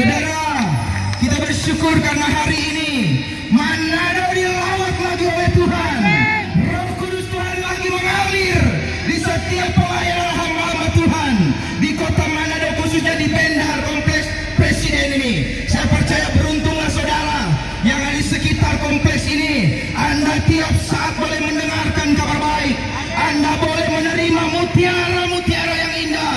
Saudara, kita bersyukur karena hari ini Manado dilawat lagi oleh Tuhan. Roh Kudus Tuhan lagi mengalir di setiap pelayanan hamba-hamba Tuhan di kota Manado, khususnya di Bendar Kompleks Presiden ini. Saya percaya beruntunglah saudara yang ada di sekitar kompleks ini. Anda tiap saat boleh mendengarkan kabar baik. Anda boleh menerima mutiara-mutiara yang indah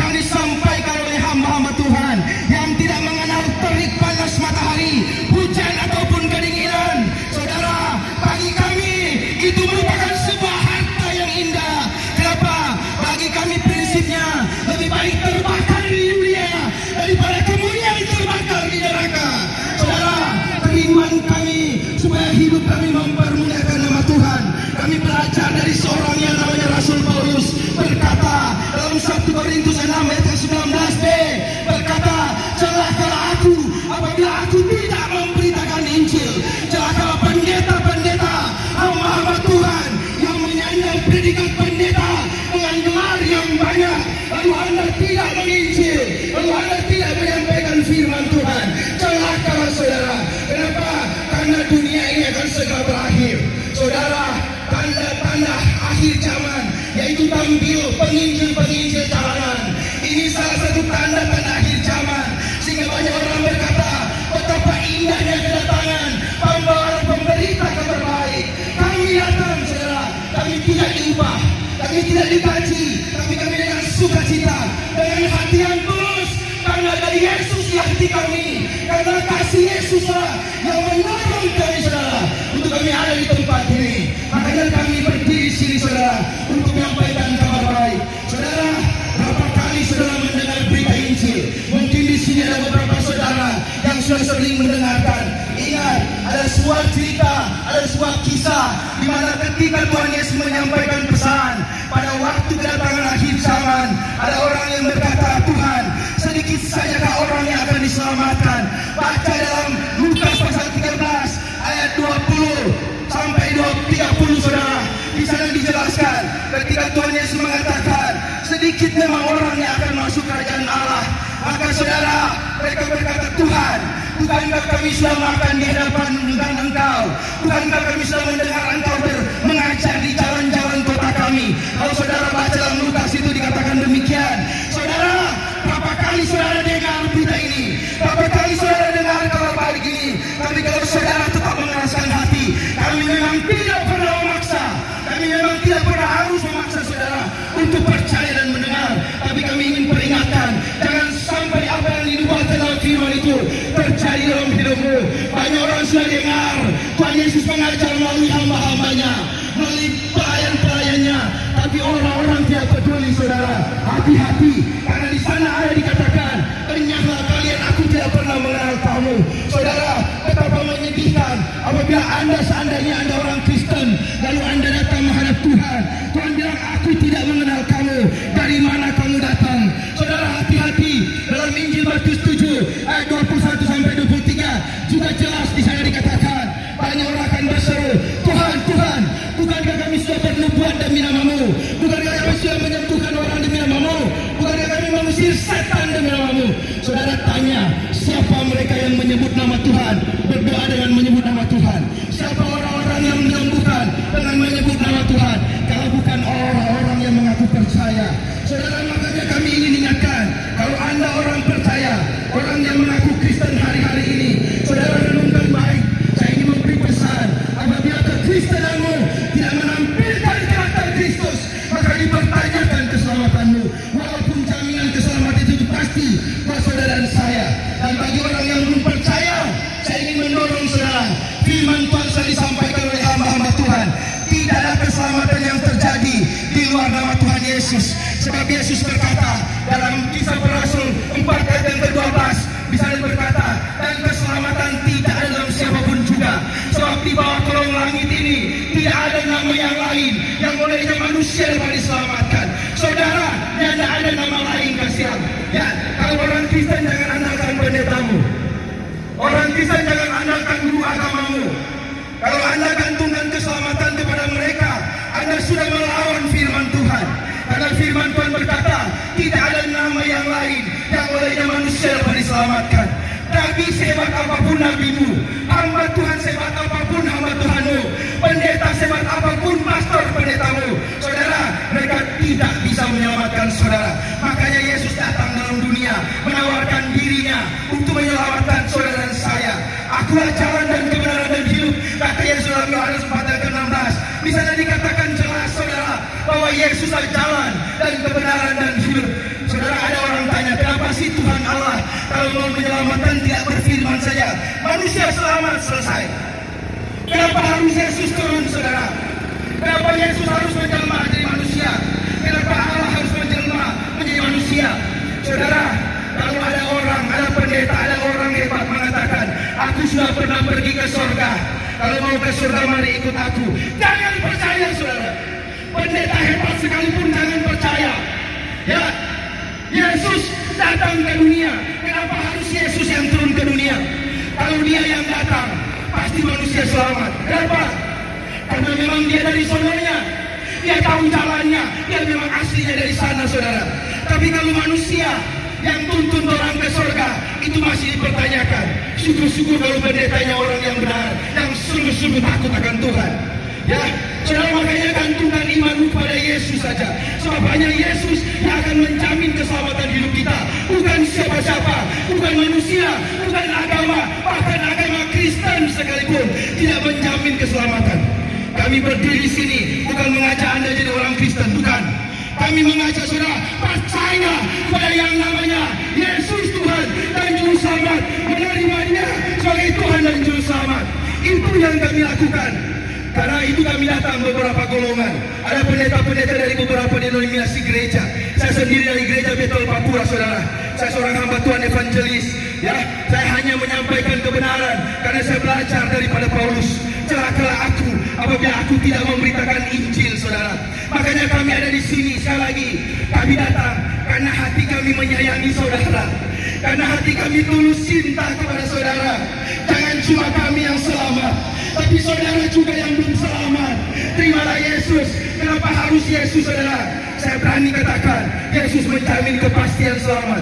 yang disampaikan oleh hamba-hamba Tuhan yang tidak mengenal terik panas matahari, hujan ataupun kedinginan. Saudara, bagi kami itu merupakan sebuah harta yang indah. Kenapa? Bagi kami prinsipnya lebih baik terbakar di dunia daripada kemudian terbakar di neraka. Saudara, kerinduan kami supaya hidup kami mempermuliakan nama Tuhan. Kami belajar dari seorang yang namanya Rasul Paulus, berkata dalam 1 Korintus 6 ayat 19b, berkata, celakalah aku apabila aku tidak memberitakan Injil. Celakalah pendeta-pendeta, hamba-hamba Tuhan yang menyandang predikat pendeta dengan gelar yang banyak, lalu Anda tidak menginjil, lalu Anda tidak menyampaikan firman Tuhan. Celakalah saudara. Kenapa? Karena dunia ini akan segera berakhir. Saudara, tanda-tanda akhir zaman yaitu tampil penginjil-penginjil jalanan. Ini salah satu tanda-tanda akhir zaman, sehingga banyak orang berkata betapa indahnya kedatangan pembawa pemberita kabar baik. Kami datang saudara, kami tidak diubah, kami tidak digaji, tapi kami dengan sukacita, dengan hati yang tulus, karena dari Yesus di hati kami, karena kasih Yesuslah yang menolong kami saudara untuk kami ada di tempat ini. Makanya kami berdiri sini saudara untuk menyampaikan kabar baik. Saudara, berapa kali saudara mendengar berita Injil? Mungkin di sini ada beberapa saudara yang sudah sering mendengarkan. Ingat, ada sebuah cerita, ada sebuah kisah di mana ketika Tuhan Yesus menyampaikan pesan pada waktu kedatangan akhir zaman, ada orang yang berkata, Tuhan, sedikit sajakah orang yang akan diselamatkan? Baca dalam Lukas pasal 13 ayat 20 sampai 30 saudara. Di sana dijelaskan ketika Tuhan Yesus mengatakan sedikit memang orang yang akan masuk kerajaan Allah. Maka saudara, mereka berkata, Tuhan, bukankah kami sudah makan di hadapan Engkau? Bukankah kami sudah mendengar Engkau mengajar di jalan-jalan kota kami? Kalau saudara baca dalam Lukas itu dikatakan demikian. Saudara, berapa kali saudara dengar berita ini? Berapa kali saudara dengar kabar baik ini? Tapi kalau saudara tetap mengeraskan hati, kami memang tidak pernah memaksa. Kami memang tidak pernah harus memaksa saudara untuk percaya dan mendengar. Tapi kami ingin peringatkan, jangan sampai apa yang dibuat dalam firman itu terjadi dalam hidupmu. Banyak orang sudah dengar Tuhan Yesus mengajar melalui hamba-hambanya, melalui pelayan-pelayannya, tapi orang-orang tidak peduli saudara. Hati-hati, karena di sana ada dikatakan, enyahlah kalian, aku tidak pernah mengenal kamu. Saudara, betapa menyedihkan apabila Anda seandainya Anda orang Kristen, lalu Anda datang menghadap Tuhan. Tuhan bilang, aku tidak mengenal kamu. Dari mana kamu datang? Saudara, hati-hati. Dalam Injil Matius 7 ayat 21 sampai 23 juga jelas di sana dikatakan, banyak orang akan berseru, Tuhan, Tuhan, bukankah kami sudah bernubuat demi nama-Mu? Bukankah kami sudah menyembuhkan orang demi nama-Mu? Bukankah kami mengusir setan demi nama-Mu? Saudara tanya, siapa mereka yang menyebut nama Tuhan, berdoa dengan menyebut nama Tuhan? Siapa orang-orang yang menyembuhkan dengan menyebut nama Tuhan? Kalau bukan orang-orang yang mengaku percaya. Saudara, makanya kami ingin ingatkan, kalau Anda orang percaya, orang yang mengaku Kristen hari-hari ini, saudara renungkan baik. Saya ingin memberi pesan, apabila kekristenanmu tidak menampilkan karakter Kristus, maka dipertanyakan keselamatanmu. Walaupun jaminan keselamatan itu pasti buat saudara dan saya. Dan bagi orang yang belum percaya, saya ingin mendorong saudara, firman Tuhan sudah disampaikan oleh hamba-hamba Tuhan. Tidak ada keselamatan yang terjadi di luar nama Tuhan Yesus. Sebab Yesus berkata dalam Kisah Para Rasul 4 ayat yang ke-12, di sana berkata, dan keselamatan tidak ada dalam siapapun juga, sebab di bawah kolong langit ini tidak ada nama yang lain yang olehnya manusia dapat diselamatkan. Saudara, tidak ada nama lain, kasihan. Ya, kalau orang Kristen jangan andalkan pendetamu. Orang Kristen jangan andalkan guru agamamu. Kalau Anda gantungkan keselamatan kepada mereka, Anda sudah melawan firman Tuhan. Karena firman Tuhan berkata, tidak ada nama yang lain yang olehnya manusia dapat diselamatkan. Nabi sehebat apapun nabimu, hamba Tuhan sehebat apapun hamba Tuhanmu, pendeta sehebat apapun pastor pendetamu, saudara, mereka tidak bisa menyelamatkan saudara. Makanya Yesus datang dalam dunia menawarkan dirinya untuk menyelamatkan saudara dan saya. Akulah jalan dan kebenaran dan hidup, kata Yesus dalam Yohanes 4 ayat 16. Di sana dikatakan jelas saudara bahwa Yesus adalah jalan dan kebenaran dan hidup. Saudara, ada orang tanya, kenapa sih Tuhan Allah kalau mau menyelamatkan tidak berfirman saja, manusia selamat, selesai? Kenapa harus Yesus turun, saudara? Kenapa Yesus harus menjelma menjadi manusia? Kenapa Allah harus menjelma menjadi manusia? Saudara, kalau ada orang, ada pendeta, ada orang hebat mengatakan, aku sudah pernah pergi ke surga, kalau mau ke surga mari ikut aku. Jangan percaya, saudara. Pendeta hebat sekalipun jangan percaya. Ya, Yesus datang ke dunia. Kenapa harus Yesus yang turun ke dunia? Kalau dia yang datang, pasti manusia selamat. Kenapa? Karena memang dia dari sononya, dia tahu jalannya, dia memang aslinya dari sana, saudara. Tapi kalau manusia yang tuntun orang ke surga, itu masih dipertanyakan. Syukur-syukur kalau pendetanya orang yang benar, yang sungguh-sungguh takut akan Tuhan. Ya, saudara, makanya gantungkan imanmu pada Yesus saja. Sebab hanya Yesus yang akan menjamin keselamatan hidup kita. Bukan siapa-siapa, bukan manusia, bukan agama, bahkan agama Kristen sekalipun tidak menjamin keselamatan. Kami berdiri di sini bukan mengajak Anda jadi orang Kristen, bukan. Kami mengajak saudara percaya pada yang namanya Yesus Tuhan dan Juru Selamat, menerima Dia sebagai Tuhan dan Juru Selamat. Itu yang kami lakukan. Karena itu kami datang beberapa golongan. Ada pendeta-pendeta dari beberapa denominasi gereja. Saya sendiri dari gereja Betel Papua, saudara. Saya seorang hamba Tuhan evangelis. Ya, saya hanya menyampaikan kebenaran karena saya belajar daripada Paulus. Celakalah aku apabila aku tidak memberitakan Injil, saudara. Makanya kami ada di sini sekali lagi. Kami datang karena hati kami menyayangi saudara. Karena hati kami tulus cinta kepada saudara. Jangan cuma kami yang selamat, tapi saudara juga yang belum selamat. Terimalah Yesus. Kenapa harus Yesus, saudara? Saya berani katakan, Yesus menjamin kepastian selamat.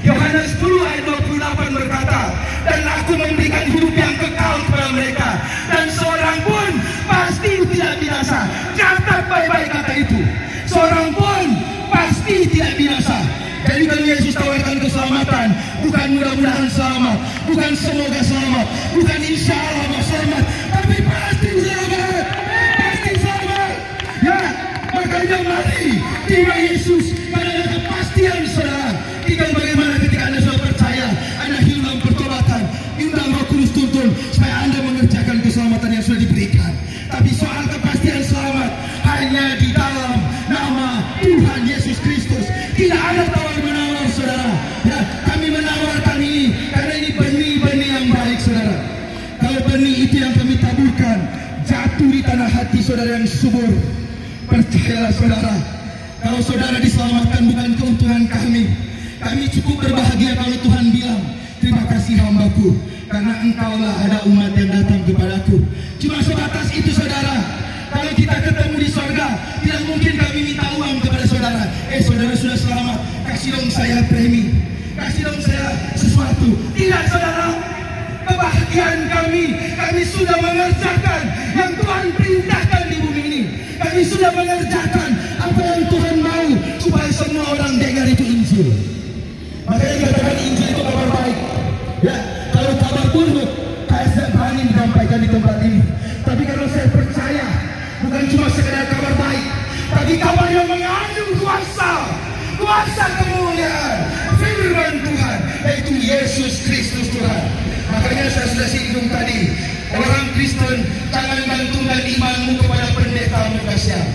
Yohanes 10 ayat 28 berkata, dan aku memberikan hidup yang kekal kepada mereka, dan seorang pun pasti tidak binasa. Catat baik-baik kata itu. Seorang pun pasti tidak binasa. Jadi kalau Yesus tawarkan keselamatan, bukan mudah-mudahan selamat, bukan semoga selamat, bukan insya Allah selamat, tapi pasti selamat, pasti selamat. Ya, makanya mari terima Yesus karena ada kepastian, saudara. Tinggal bagaimana ketika Anda sudah percaya, Anda hidup dalam pertobatan, undang Roh Kudus tuntun supaya Anda mengerjakan keselamatan yang sudah diberikan. Tapi soal kepastian selamat hanya di dalam nama Tuhan Yesus Kristus. Tidak ada tawar-menawar, saudara. Ya, kami menawarkan ini karena ini benih-benih yang baik, saudara. Kalau benih itu yang kami taburkan jatuh di tanah hati saudara yang subur, percayalah saudara, kalau saudara diselamatkan bukan keuntungan kami. Kami cukup berbahagia kalau Tuhan bilang, terima kasih hambaku, karena engkaulah ada umat yang datang kepadaku. Cuma sebatas itu, saudara. Kalau kita ketemu di surga, tidak mungkin kami minta uang kepada saudara. Saudara sudah selamat, kasih dong saya premi, kasih dong saya sesuatu. Tidak, saudara. Kebahagiaan kami sudah mengerjakan yang Tuhan perintahkan di bumi ini. Kami sudah mengerjakan apa yang Tuhan mau supaya semua orang dengar itu Injil. Makanya dikatakan Injil itu kabar baik. Ya, kalau kabar buruk, saya tidak berani menyampaikan di tempat ini. Tapi kalau saya percaya, bukan cuma sekedar kabar baik, tapi kabar yang mengandung kuasa kemuliaan, firman Tuhan, yaitu Yesus Kristus Tuhan. Makanya saya sudah singgung tadi, orang Kristen jangan gantungkan imanmu kepada pendetamu, kasihan.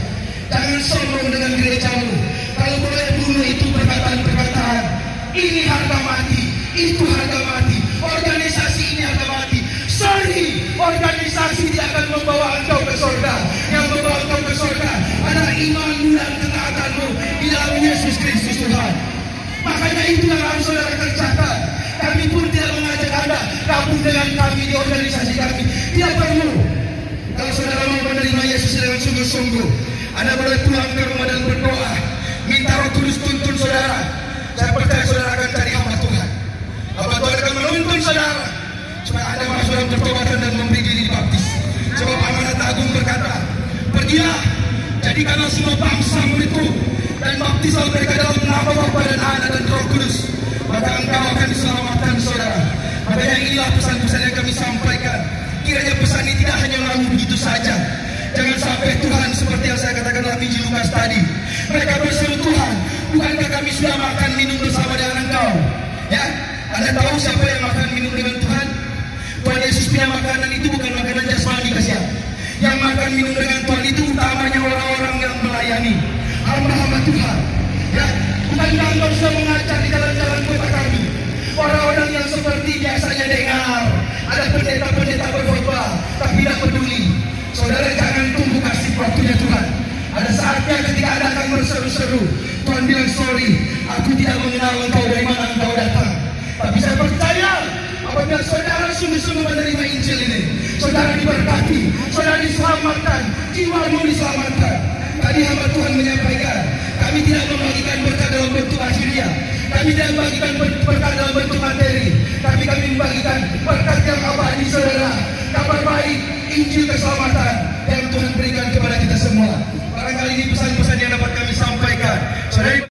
Jangan sombong dengan gerejamu. Kalau boleh bunuh itu perkataan-perkataan. Ini harga mati, itu harga mati. Organisasi ini harga mati. Sorry, organisasi tidak akan membawa engkau ke surga. Yang membawa engkau ke surga adalah imanmu dan ketaatanmu di dalam Yesus Kristus Tuhan. Makanya itu yang harus saudara kerjakan. Kami pun tidak mengajak Anda gabung dengan kami di organisasi kami. Tidak perlu. Kalau saudara mau menerima Yesus dengan sungguh-sungguh, Anda boleh pulang ke rumah dan berdoa, minta Roh Kudus tuntun saudara. Saya percaya saudara akan cari hamba Tuhan. Hamba Tuhan akan saudara, supaya ada masuk dalam pertobatan dan memberi diri dibaptis. Sebab amanat agung berkata, pergilah, jadikanlah semua bangsa muridku, dan baptislah mereka dalam nama Bapa dan Anak dan Roh Kudus, maka engkau akan diselamatkan, saudara. Makanya inilah pesan-pesan yang kami sampaikan. Kiranya pesan ini tidak hanya lalu begitu saja. Jangan sampai Tuhan seperti yang saya katakan dalam Injil Lukas tadi. Mereka berseru, Tuhan, bukankah kami sudah makan minum bersama dengan Engkau? Ya, Anda tahu siapa yang makan minum dengan Tuhan? Tuhan Yesus punya makanan itu bukan makanan jasmani, kasihan. Yang makan minum dengan Tuhan itu utamanya orang-orang yang melayani, hamba-hamba Tuhan. Ya, bukankah Engkau sudah mengajar di jalan-jalan kota kami? Orang-orang yang seperti biasanya dengar ada pendeta-pendeta berkhotbah, tapi tidak peduli. Saudara, jangan tunggu kasih waktunya Tuhan. Ada saatnya ketika Anda akan berseru-seru, Tuhan bilang, sorry, aku tidak mengenal engkau, dari mana engkau datang. Tapi saya percaya, apabila saudara sungguh-sungguh menerima Injil ini, saudara diberkati, saudara diselamatkan, jiwamu diselamatkan. Tadi hamba Tuhan menyampaikan, kami tidak membagikan berkat dalam bentuk lahiriah, kami tidak membagikan berkat dalam bentuk materi, tapi kami membagikan berkat yang abadi, saudara. Kabar baik, Injil keselamatan yang Tuhan berikan kepada kita semua. Barangkali ini pesan